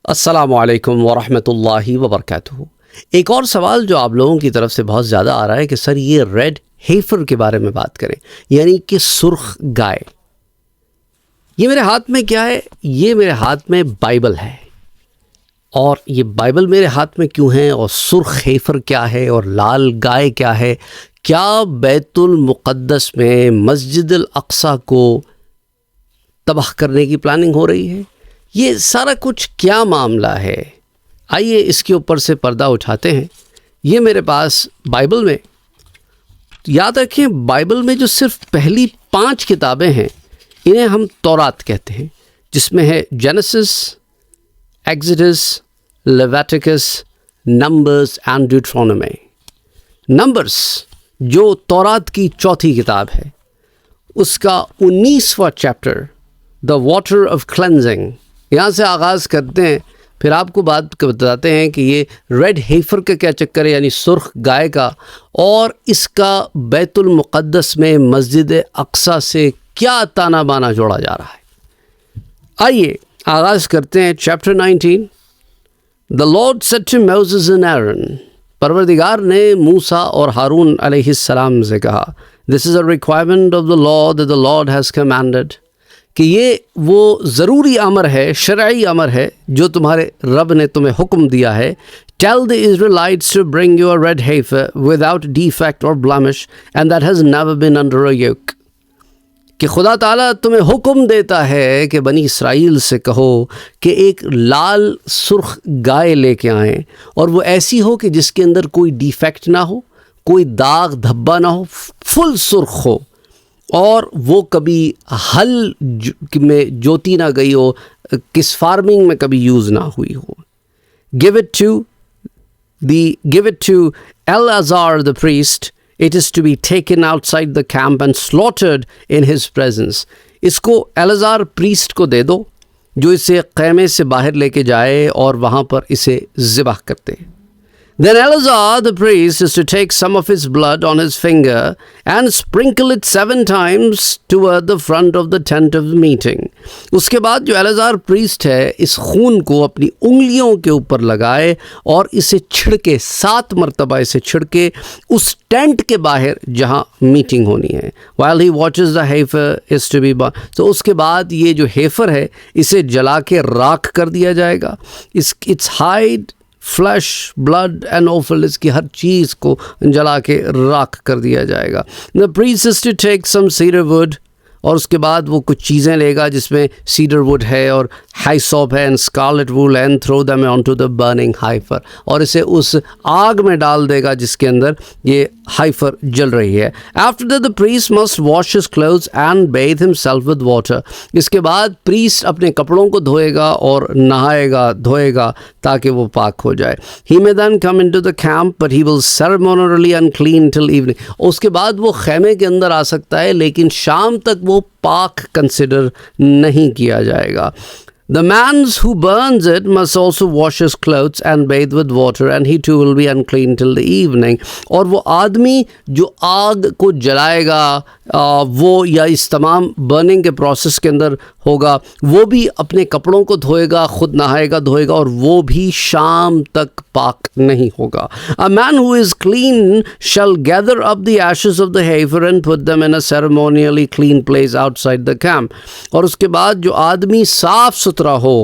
السلام علیکم ورحمۃ اللہ وبرکاتہ۔ ایک اور سوال جو آپ لوگوں کی طرف سے بہت زیادہ آ رہا ہے کہ سر یہ ریڈ ہیفر کے بارے میں بات کریں، یعنی کہ سرخ گائے۔ یہ میرے ہاتھ میں کیا ہے؟ یہ میرے ہاتھ میں بائبل ہے، اور یہ بائبل میرے ہاتھ میں کیوں ہے، اور سرخ ہیفر کیا ہے، اور لال گائے کیا ہے؟ کیا بیت المقدس میں مسجد الاقصی کو تباہ کرنے کی پلاننگ ہو رہی ہے؟ یہ سارا کچھ کیا معاملہ ہے؟ آئیے اس کے اوپر سے پردہ اٹھاتے ہیں۔ یہ میرے پاس بائبل میں، یاد رکھیں بائبل میں جو صرف پہلی 5 کتابیں ہیں انہیں ہم تورات کہتے ہیں، جس میں ہے Genesis, Exodus, Leviticus, Numbers and Deuteronomy. Numbers جو تورات کی 4تھی کتاب ہے، اس کا 19واں chapter the water of cleansing, یہاں سے آغاز کرتے ہیں، پھر آپ کو بات بتاتے ہیں کہ یہ ریڈ ہیفر کا کیا چکر ہے، یعنی سرخ گائے کا، اور اس کا بیت المقدس میں مسجد اقصی سے کیا تانا بانا جوڑا جا رہا ہے۔ آئیے آغاز کرتے ہیں chapter 19۔ The Lord said to Moses and Aaron، پروردگار نے موسیٰ اور ہارون علیہ السلام سے کہا، This is a requirement of the law that the Lord has commanded، کہ یہ وہ ضروری امر ہے، شرعی امر ہے جو تمہارے رب نے تمہیں حکم دیا ہے۔ Tell the Israelites to bring you a red heifer without defect or blemish and that has never been under a yoke، کہ خدا تعالیٰ تمہیں حکم دیتا ہے کہ بنی اسرائیل سے کہو کہ ایک لال سرخ گائے لے کے آئیں، اور وہ ایسی ہو کہ جس کے اندر کوئی ڈیفیکٹ نہ ہو، کوئی داغ دھبا نہ ہو، فل سرخ ہو، اور وہ کبھی ہل میں جوتی نہ گئی ہو، کس فارمنگ میں کبھی یوز نہ ہوئی ہو۔ Give it to Eleazar the priest، it is to be taken outside the camp and slaughtered in his presence۔ اس کو الیازار پریسٹ کو دے دو جو اسے خیمے سے باہر لے کے جائے اور وہاں پر اسے ذبح کرتے۔ Then Eleazar the priest is to take some of his blood on his finger and sprinkle it 7 times toward the front of the tent of meeting۔ اس کے بعد جو الیازار پریسٹ ہے اس خون کو اپنی انگلیوں کے اوپر لگائے اور اسے چھڑکے، 7 مرتبہ اسے چھڑکے اس ٹینٹ کے باہر جہاں میٹنگ ہونی ہے۔ While he watches the heifer is to be burned، تو اس کے بعد یہ جو ہیفر ہے اسے جلا کے راکھ کر دیا جائے گا۔ its hide، flesh, blood and offal, اس کی ہر چیز کو جلا کے راکھ کر دیا جائے گا۔ The priest is to take some cedar wood، اور اس کے بعد وہ کچھ چیزیں لے گا جس میں سیڈر ووڈ ہے اور ہائسوپ ہے، اینڈ اسکارلیٹ وول، and through them onto the burning heifer، اور اسے اس آگ میں ڈال دے گا جس کے اندر یہ ہائفر جل رہی ہے۔ After that the priest must wash his clothes and bathe himself with water، اس کے بعد پریسٹ اپنے کپڑوں کو دھوئے گا اور نہائے گا، دھوئے گا تاکہ وہ پاک ہو جائے۔ He may then come into the camp but he will ceremonially unclean till evening، اس کے بعد وہ خیمے کے اندر آ سکتا ہے لیکن شام تک وہ پاک کنسیڈر نہیں کیا جائے گا۔ The man who burns it must also wash his clothes and bathe with water and he too will be unclean till the evening، اور وہ آدمی جو آگ کو جلائے گا وہ یا اس تمام برننگ کے پروسیس کے اندر ہوگا، وہ بھی اپنے کپڑوں کو دھوئے گا، خود نہائے گا، دھوئے گا، اور وہ بھی شام تک پاک نہیں ہوگا۔ A man who is clean shall gather up the ashes of the heifer and put them in a ceremonially clean place outside the camp، اور اس کے بعد جو آدمی صاف ستھرا ہو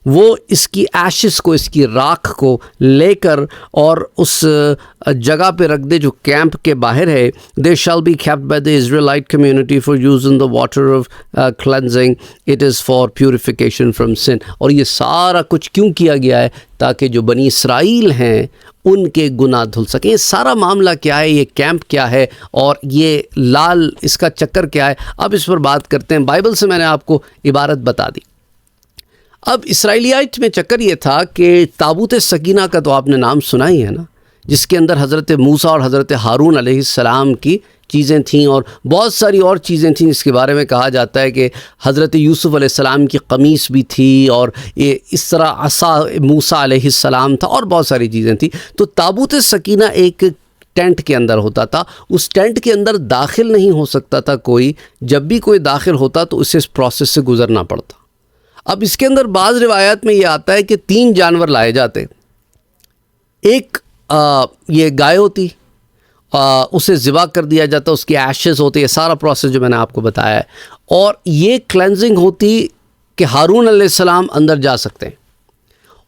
وہ اس کی ایشز کو، اس کی راکھ کو لے کر اور اس جگہ پہ رکھ دے جو کیمپ کے باہر ہے۔ They shall be kept by the Israelite community for use in the water of cleansing، it is for purification from sin۔ اور یہ سارا کچھ کیوں کیا گیا ہے؟ تاکہ جو بنی اسرائیل ہیں ان کے گناہ دھل سکیں۔ یہ سارا معاملہ کیا ہے، یہ کیمپ کیا ہے، اور یہ لال اس کا چکر کیا ہے؟ اب اس پر بات کرتے ہیں۔ بائبل سے میں نے آپ کو عبارت بتا دی۔ اب اسرائیلیٹ میں چکر یہ تھا کہ تابوت سکینہ کا تو آپ نے نام سنا ہی ہے نا، جس کے اندر حضرت موسیٰ اور حضرت ہارون علیہ السلام کی چیزیں تھیں، اور بہت ساری اور چیزیں تھیں جس کے بارے میں کہا جاتا ہے کہ حضرت یوسف علیہ السلام کی قمیص بھی تھی، اور یہ اس طرح عصا موسیٰ علیہ السلام تھا، اور بہت ساری چیزیں تھیں۔ تو تابوت سکینہ ایک ٹینٹ کے اندر ہوتا تھا، اس ٹینٹ کے اندر داخل نہیں ہو سکتا تھا کوئی، جب بھی کوئی داخل ہوتا تو اسے اس پروسیس سے گزرنا پڑتا۔ اب اس کے اندر بعض روایات میں یہ آتا ہے کہ 3 جانور لائے جاتے. ایک یہ گائے ہوتی, اسے ذبح کر دیا جاتا, اس کی ایشز ہوتی, یہ سارا پروسیس جو میں نے آپ کو بتایا ہے. اور یہ کلینزنگ ہوتی کہ ہارون علیہ السلام اندر جا سکتے ہیں.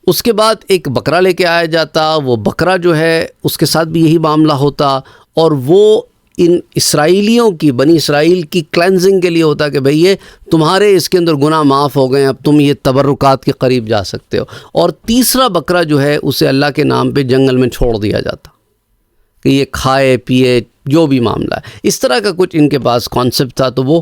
اس کے بعد ایک بکرا لے کے آیا جاتا, وہ بکرا جو ہے اس کے ساتھ بھی یہی معاملہ ہوتا, اور وہ ان اسرائیلیوں کی, بنی اسرائیل کی کلینزنگ کے لیے ہوتا کہ بھئی یہ تمہارے اس کے اندر گناہ معاف ہو گئے, اب تم یہ تبرکات کے قریب جا سکتے ہو. اور تیسرا بکرا جو ہے اسے اللہ کے نام پہ جنگل میں چھوڑ دیا جاتا کہ یہ کھائے پیے جو بھی معاملہ ہے. اس طرح کا کچھ ان کے پاس کانسیپٹ تھا, تو وہ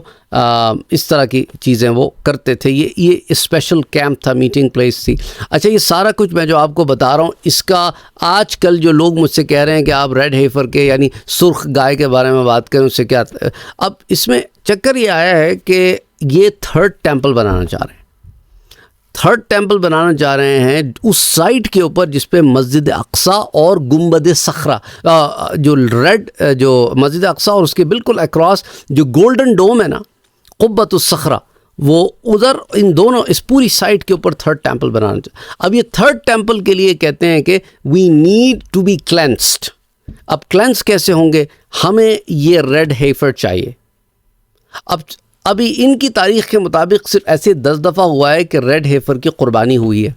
اس طرح کی چیزیں وہ کرتے تھے. یہ اسپیشل کیمپ تھا, میٹنگ پلیس تھی. اچھا, یہ سارا کچھ میں جو آپ کو بتا رہا ہوں, اس کا آج کل جو لوگ مجھ سے کہہ رہے ہیں کہ آپ ریڈ ہیفر کے یعنی سرخ گائے کے بارے میں بات کریں, اس سے کیا, اب اس میں چکر یہ آیا ہے کہ یہ 3rd ٹیمپل بنانا چاہ رہے ہیں. 3rd ٹیمپل بنانا چاہ رہے ہیں اس سائٹ کے اوپر جس پہ مسجد اقصی اور گنبد صخرہ, جو ریڈ جو مسجد اقصی اور اس کے بالکل اکراس جو گولڈن ڈوم ہے نا, قبۃ الصخرہ, وہ ادھر ان دونوں اس پوری سائٹ کے اوپر 3rd ٹیمپل بنانا چاہتے ہیں. اب یہ 3rd ٹیمپل کے لیے کہتے ہیں کہ وی نیڈ ٹو بی کلینسڈ. اب کلینس کیسے ہوں گے؟ ہمیں یہ ریڈ ہیفر چاہیے. ابھی ان کی تاریخ کے مطابق صرف ایسے 10 دفعہ ہوا ہے کہ ریڈ ہیفر کی قربانی ہوئی ہے.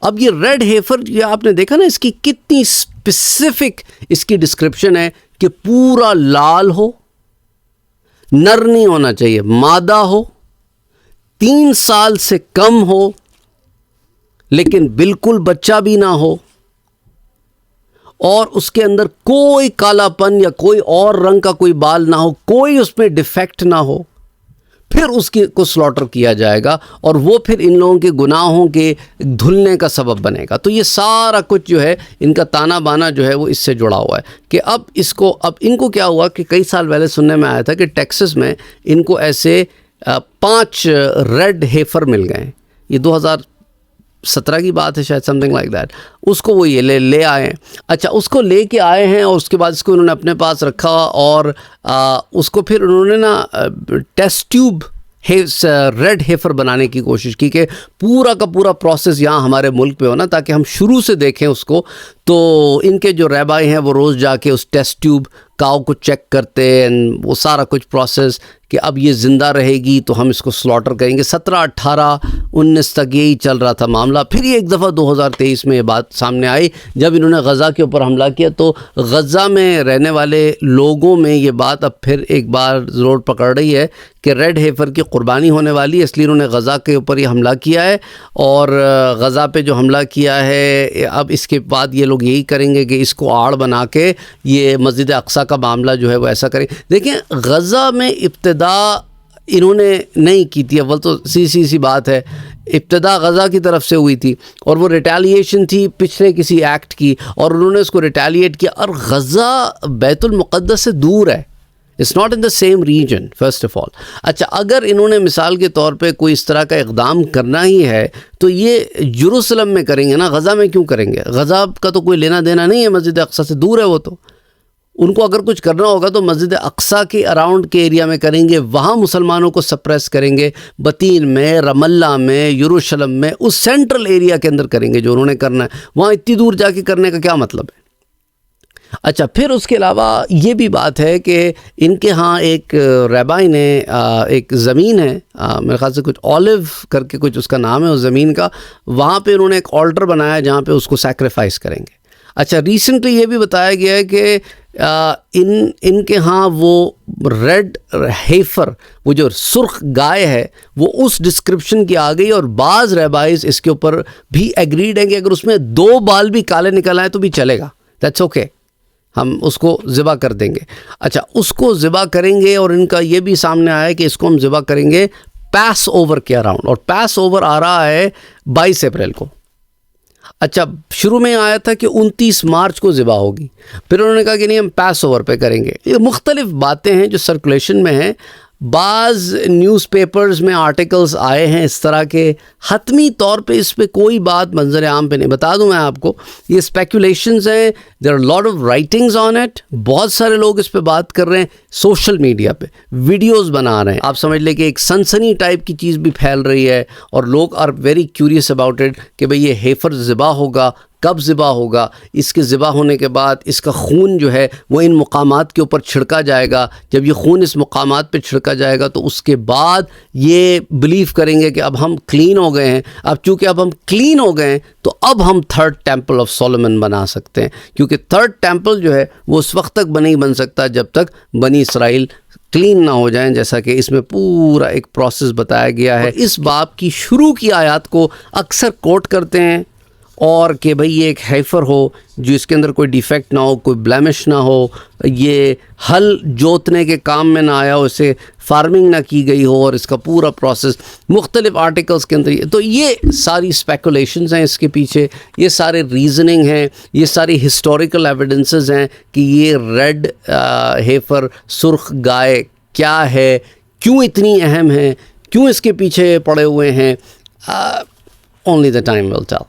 اب یہ ریڈ ہیفر یہ آپ نے دیکھا نا, اس کی کتنی اسپیسیفک اس کی ڈسکرپشن ہے کہ پورا لال ہو, نر نہیں ہونا چاہیے, مادہ ہو, 3 سال سے کم ہو, لیکن بالکل بچہ بھی نہ ہو, اور اس کے اندر کوئی کالا پن یا کوئی اور رنگ کا کوئی بال نہ ہو, کوئی اس میں ڈیفیکٹ نہ ہو. پھر اس کو سلاٹر کیا جائے گا, اور وہ پھر ان لوگوں کے گناہوں کے دھلنے کا سبب بنے گا. تو یہ سارا کچھ جو ہے ان کا تانا بانا جو ہے وہ اس سے جڑا ہوا ہے کہ اب ان کو کیا ہوا کہ کئی سال پہلے سننے میں آیا تھا کہ ٹیکسس میں ان کو ایسے 5 ریڈ ہیفر مل گئے. یہ 2017 کی بات ہے شاید, سم تھنگ لائک دیٹ. اس کو وہ یہ لے آئے ہیں. اچھا, اس کو لے کے آئے ہیں اور اس کے بعد اس کو انہوں نے اپنے پاس رکھا, اور اس کو پھر انہوں نے نا ٹیسٹ ٹیوب ریڈ ہیفر بنانے کی کوشش کی کہ پورا کا پورا پروسیس یہاں ہمارے ملک پہ ہونا, تاکہ ہم شروع سے دیکھیں اس کو. تو ان کے جو رہبائی ہیں وہ روز جا کے اس ٹیسٹ ٹیوب کاؤ کو چیک کرتے ہیں, وہ سارا کچھ پروسیس کہ اب یہ زندہ رہے گی تو ہم اس کو سلاٹر کریں گے. 17, 18, 19 تک یہی چل رہا تھا معاملہ. پھر یہ ایک دفعہ 2023 میں یہ بات سامنے آئی جب انہوں نے غزہ کے اوپر حملہ کیا, تو غزہ میں رہنے والے لوگوں میں یہ بات اب پھر ایک بار زور پکڑ رہی ہے کہ ریڈ ہیفر کی قربانی ہونے والی ہے, اس لیے انہوں نے غزہ کے اوپر یہ حملہ کیا ہے. اور غزہ پہ جو حملہ کیا ہے, اب اس کے بعد یہ لوگ یہی کریں گے کہ اس کو آڑ بنا کے یہ مسجد اقصی کا معاملہ جو ہے وہ ایسا کریں. دیکھیں, غزہ میں ابتدا انہوں نے نہیں کی تھی. اول تو سی بات ہے, ابتدا غزہ کی طرف سے ہوئی تھی, اور وہ ریٹیلیشن تھی پچھلے کسی ایکٹ کی, اور انہوں نے اس کو ریٹیلیٹ کیا. اور غزہ بیت المقدس سے دور ہے, it's not in the same region first of all. اچھا, اگر انہوں نے مثال کے طور پہ کوئی اس طرح کا اقدام کرنا ہی ہے تو یہ یروشلم میں کریں گے نا, غزہ میں کیوں کریں گے؟ غزہ کا تو کوئی لینا دینا نہیں ہے, مسجد اقصی سے دور ہے وہ. تو ان کو اگر کچھ کرنا ہوگا تو مسجد اقصی کے اراؤنڈ کے ایریا میں کریں گے, وہاں مسلمانوں کو سپریس کریں گے, بطین میں, رام اللہ میں, یروشلم میں, اس سینٹرل ایریا کے اندر کریں گے جو انہوں نے کرنا ہے. وہاں اتنی دور جا کے کرنے کا کیا مطلب ہے؟ اچھا, پھر اس کے علاوہ یہ بھی بات ہے کہ ان کے ہاں ایک رہبائی نے ایک زمین ہے, میرے خیال سے کچھ اولو کر کے کچھ اس کا نام ہے اس زمین کا, وہاں پہ انہوں نے ایک آلٹر بنایا جہاں پہ اس کو سیکریفائس کریں گے. اچھا, ریسنٹلی یہ بھی بتایا گیا ہے کہ ان کے ہاں وہ ریڈ ہیفر, وہ جو سرخ گائے ہے, وہ اس ڈسکرپشن کی آ گئی, اور بعض رہبائز اس کے اوپر بھی ایگریڈ ہیں کہ اگر اس میں 2 بال بھی کالے نکل آئے تو بھی چلے گا, دیٹس اوکے, ہم اس کو ذبح کر دیں گے. اچھا, اس کو ذبح کریں گے, اور ان کا یہ بھی سامنے آیا ہے کہ اس کو ہم ذبح کریں گے پیس اوور کے اراؤنڈ, اور پیس اوور آ رہا ہے 22 اپریل کو. اچھا, شروع میں آیا تھا کہ 29 مارچ کو ذبح ہوگی, پھر انہوں نے کہا کہ نہیں ہم پیس اوور پہ کریں گے. یہ مختلف باتیں ہیں جو سرکولیشن میں ہیں. بعض نیوز پیپرز میں آرٹیکلز آئے ہیں اس طرح کے، حتمی طور پہ اس پہ کوئی بات منظر عام پہ نہیں. بتا دوں میں آپ کو، یہ اسپیکولیشنز ہیں. There are lot of writings on it. بہت سارے لوگ اس پہ بات کر رہے ہیں، سوشل میڈیا پہ ویڈیوز بنا رہے ہیں. آپ سمجھ لیں کہ ایک سنسنی ٹائپ کی چیز بھی پھیل رہی ہے، اور لوگ are very curious about it کہ بھئی یہ ہیفر ذبح ہوگا، کب ذبح ہوگا، اس کے ذبح ہونے کے بعد اس کا خون جو ہے وہ ان مقامات کے اوپر چھڑکا جائے گا. جب یہ خون اس مقامات پہ چھڑکا جائے گا تو اس کے بعد یہ بلیو کریں گے کہ اب ہم کلین ہو گئے ہیں. اب چونکہ اب ہم کلین ہو گئے ہیں تو اب ہم تھرڈ ٹیمپل آف سولومن بنا سکتے ہیں، کیونکہ تھرڈ ٹیمپل جو ہے وہ اس وقت تک نہیں بن سکتا جب تک بنی اسرائیل کلین نہ ہو جائیں، جیسا کہ اس میں پورا ایک پروسیس بتایا گیا ہے. اس باب کی شروع کی آیات کو اکثر کوٹ کرتے ہیں، اور کہ بھئی یہ ایک ہیفر ہو جو اس کے اندر کوئی ڈیفیکٹ نہ ہو، کوئی بلیمش نہ ہو، یہ ہل جوتنے کے کام میں نہ آیا ہو، اسے فارمنگ نہ کی گئی ہو، اور اس کا پورا پروسیس مختلف آرٹیکلز کے اندر. تو یہ ساری اسپیکولیشنز ہیں اس کے پیچھے، یہ سارے ریزننگ ہیں، یہ ساری ہسٹوریکل ایویڈنسز ہیں کہ یہ ریڈ ہیفر، سرخ گائے کیا ہے، کیوں اتنی اہم ہے، کیوں اس کے پیچھے پڑے ہوئے ہیں. Only the time will tell.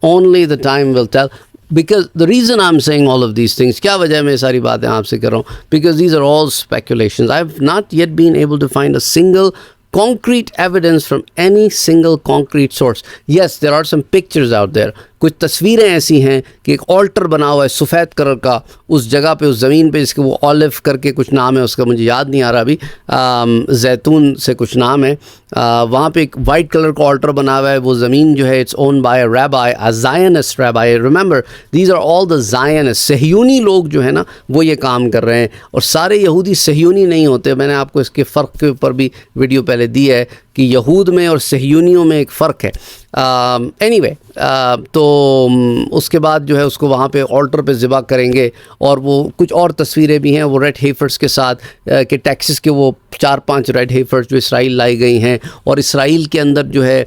Only the time will tell. Because the reason I'm saying all of these things, کیا وجہ میں ساری باتیں آپ سے کر رہا ہوں, because these are all speculations. I've not yet been able to find a single concrete evidence from any single concrete source. Yes, there are some pictures out there. کچھ تصویریں ایسی ہیں کہ ایک آلٹر بنا ہوا ہے سفید کلر کا اس جگہ پہ، اس زمین پہ، اس کے وہ آلو کر کے کچھ نام ہے اس کا، مجھے یاد نہیں آ رہا ابھی، زیتون سے کچھ نام ہے. وہاں پہ ایک وائٹ کلر کا آلٹر بنا ہوا ہے. وہ زمین جو ہے it's own by a rabbi, a Zionist rabbi. Remember these are all the Zionist. صہیونی لوگ جو ہے نا وہ یہ کام کر رہے ہیں، اور سارے یہودی صہیونی نہیں ہوتے. میں نے آپ کو اس کے فرق کے اوپر بھی ویڈیو پہلے دی ہے کہ یہود میں اور صہیونیوں میں ایک فرق ہے. anyway, تو اس کے بعد جو ہے اس کو وہاں پہ آلٹر پہ ذبح کریں گے. اور وہ کچھ اور تصویریں بھی ہیں وہ ریڈ ہیفرز کے ساتھ، کہ ٹیکسس کے وہ 4-5 ریڈ ہیفرز جو اسرائیل لائی گئی ہیں، اور اسرائیل کے اندر جو ہے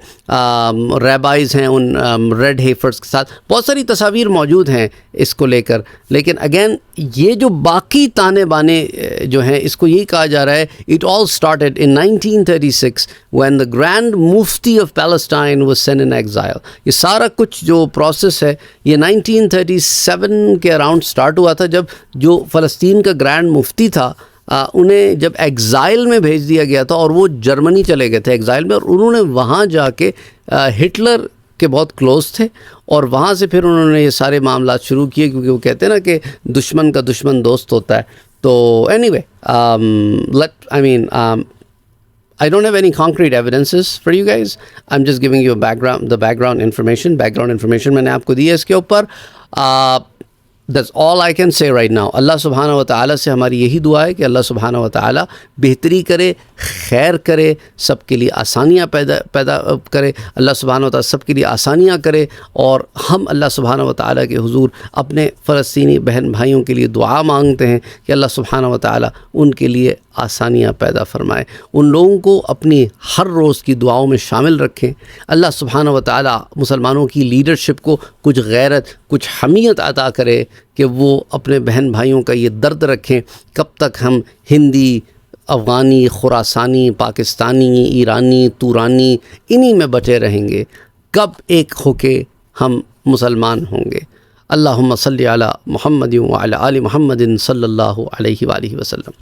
ریبائز ہیں ان ریڈ ہیفرز کے ساتھ. بہت ساری تصاویر موجود ہیں اس کو لے کر. لیکن اگین یہ جو باقی تانے بانے جو ہیں، اس کو یہی کہا جا رہا ہے it all started in 1936 when the Grand Mufti of Palestine was sent in exile. یہ سارا کچھ جو پروسیس ہے یہ 1937 کے اراؤنڈ سٹارٹ ہوا تھا، جب جو فلسطین کا گرینڈ مفتی تھا انہیں جب ایگزائل میں بھیج دیا گیا تھا، اور وہ جرمنی چلے گئے تھے ایگزائل میں، اور انہوں نے وہاں جا کے ہٹلر کے بہت کلوز تھے، اور وہاں سے پھر انہوں نے یہ سارے معاملات شروع کیے، کیونکہ وہ کہتے ہیں نا کہ دشمن کا دشمن دوست ہوتا ہے. تو anyway, I don't have any concrete evidences for you guys. I'm just giving you the background information. Background information میں نے آپ کو دی ہے اس کے اوپر. That's all I can say right now. اللہ سبحانہ و تعالیٰ سے ہماری یہی دعا ہے کہ اللہ سبحانہ و تعالیٰ بہتری کرے، خیر کرے، سب کے لیے آسانیاں پیدا کرے. اللہ سبحانہ و تعالیٰ سب کے لیے آسانیاں کرے، اور ہم اللہ سبحانہ و تعالیٰ کے حضور اپنے فلسطینی بہن بھائیوں کے لیے دعا مانگتے ہیں کہ اللہ سبحانہ و تعالیٰ ان کے لیے آسانیاں پیدا فرمائے. ان لوگوں کو اپنی ہر روز کی دعاؤں میں شامل رکھیں. اللہ سبحانہ و تعالیٰ مسلمانوں کی لیڈرشپ کو کچھ غیرت، کچھ حمیت عطا کرے کہ وہ اپنے بہن بھائیوں کا یہ درد رکھیں. کب تک ہم ہندی، افغانی، خراسانی، پاکستانی، ایرانی، تورانی انہی میں بٹے رہیں گے؟ کب ایک ہو کے ہم مسلمان ہوں گے؟ اللہم صلی علی محمد وعلی آل محمد صلی اللہ علیہ وآلہ وسلم.